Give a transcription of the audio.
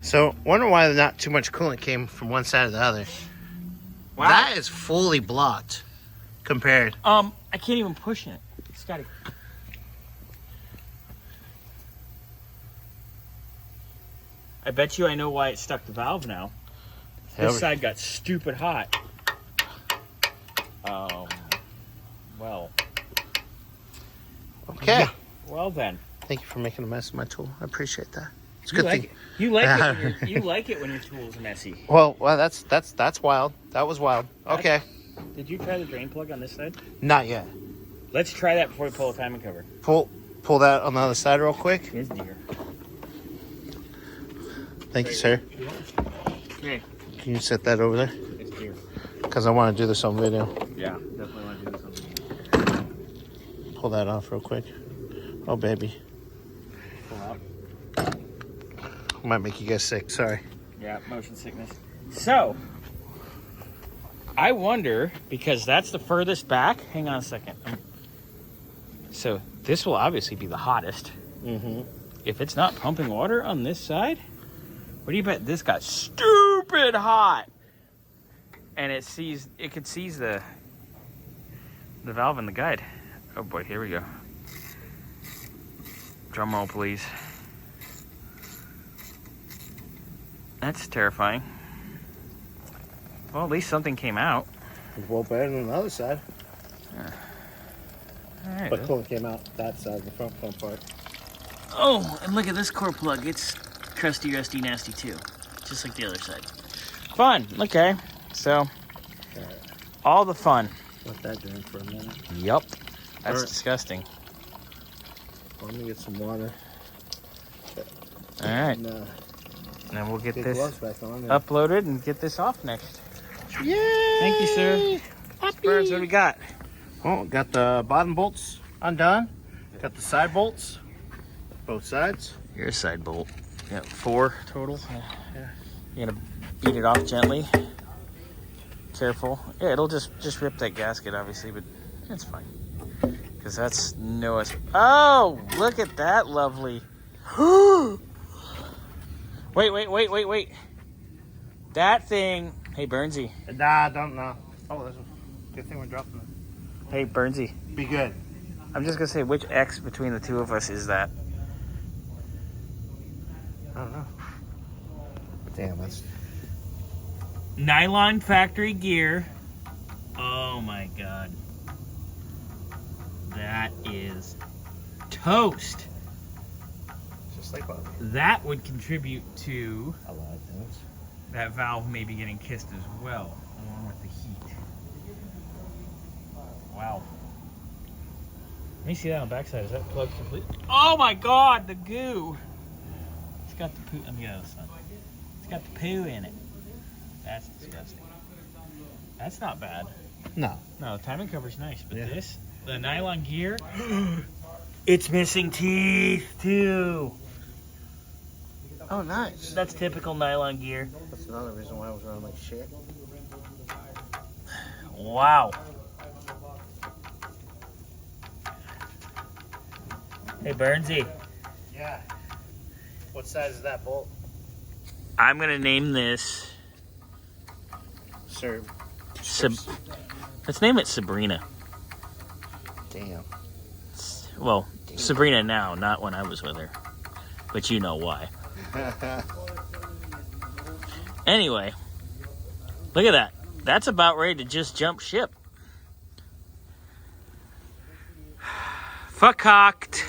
So, wonder why not too much coolant came from one side to the other. Wow. That is fully blocked compared. I can't even push it. Scotty. I bet you I know why it stuck the valve now. This side got stupid hot. Well. Okay. Yeah. Well then. Thank you for making a mess of my tool. I appreciate that. It's a You good like thing. it. You like it. You like it when your tool's messy. Well, that's wild. That was wild. Okay. Did you try the drain plug on this side? Not yet. Let's try that before we pull the timing cover. Pull that on the other side real quick. Here's deer. Thank you, sir. Okay. Can you set that over there? It's deer. Because I want to do this on video. Yeah, definitely want to do this on video. Pull that off real quick. Oh, baby. Pull out. Might make you guys sick. Sorry. Yeah, motion sickness. So, I wonder, because that's the furthest back. Hang on a second. So, this will obviously be the hottest. Mm-hmm. If it's not pumping water on this side, what do you bet this got stupid hot? And it could seize the valve in the guide. Oh boy, here we go. Drum roll, please. That's terrifying. Well, at least something came out. It's well better than the other side. All right. But coolant came out that side, the front pump part. Oh, and look at this core plug. It's crusty, rusty, nasty too. Just like the other side. Fun. Okay. So, all the fun. Let that drain for a minute. Yup. That's Right. disgusting. Let me get some water. All right. And, And then we'll get get this gloves back on. uploaded and get this off next. Yay! Thank you, sir. Spurs, what do we got? Well, got the bottom bolts undone. Got the side bolts, both sides. Here's a side bolt. Yeah, 4 total. Yeah. You're gonna beat it off gently. Careful. Yeah, it'll just rip that gasket, obviously, but it's fine. Because that's no... Oh, look at that lovely... Wait. That thing... Hey, Burnsy. Nah, don't know. Oh, that's a good thing we're dropping it. Hey, Burnsy. Be good. I'm just going to say, which X between the two of us is that? I don't know. Damn, that's... Nylon factory gear. Oh, my God. That is toast. just like Bobby. That would contribute to A lot of things. that valve maybe getting kissed as well, along with the heat. Wow. Let me see that on the backside. Is that plug complete? Oh my God, the goo! It's got the poo. Let me get out of the sun. It's got the poo in it. That's disgusting. That's not bad. No. No, the timing cover's nice, but Yeah. this, the nylon gear, it's missing teeth too. Oh, nice. That's typical nylon gear. That's another reason why I was running like shit. Wow. Hey, Burnsy. Yeah. What size is that bolt? I'm going to name this... Sir. Let's name it Sabrina. Damn. Well, Sabrina now, not when I was with her. But you know why. Anyway, look at that. That's about ready to just jump ship. Fuck-cocked.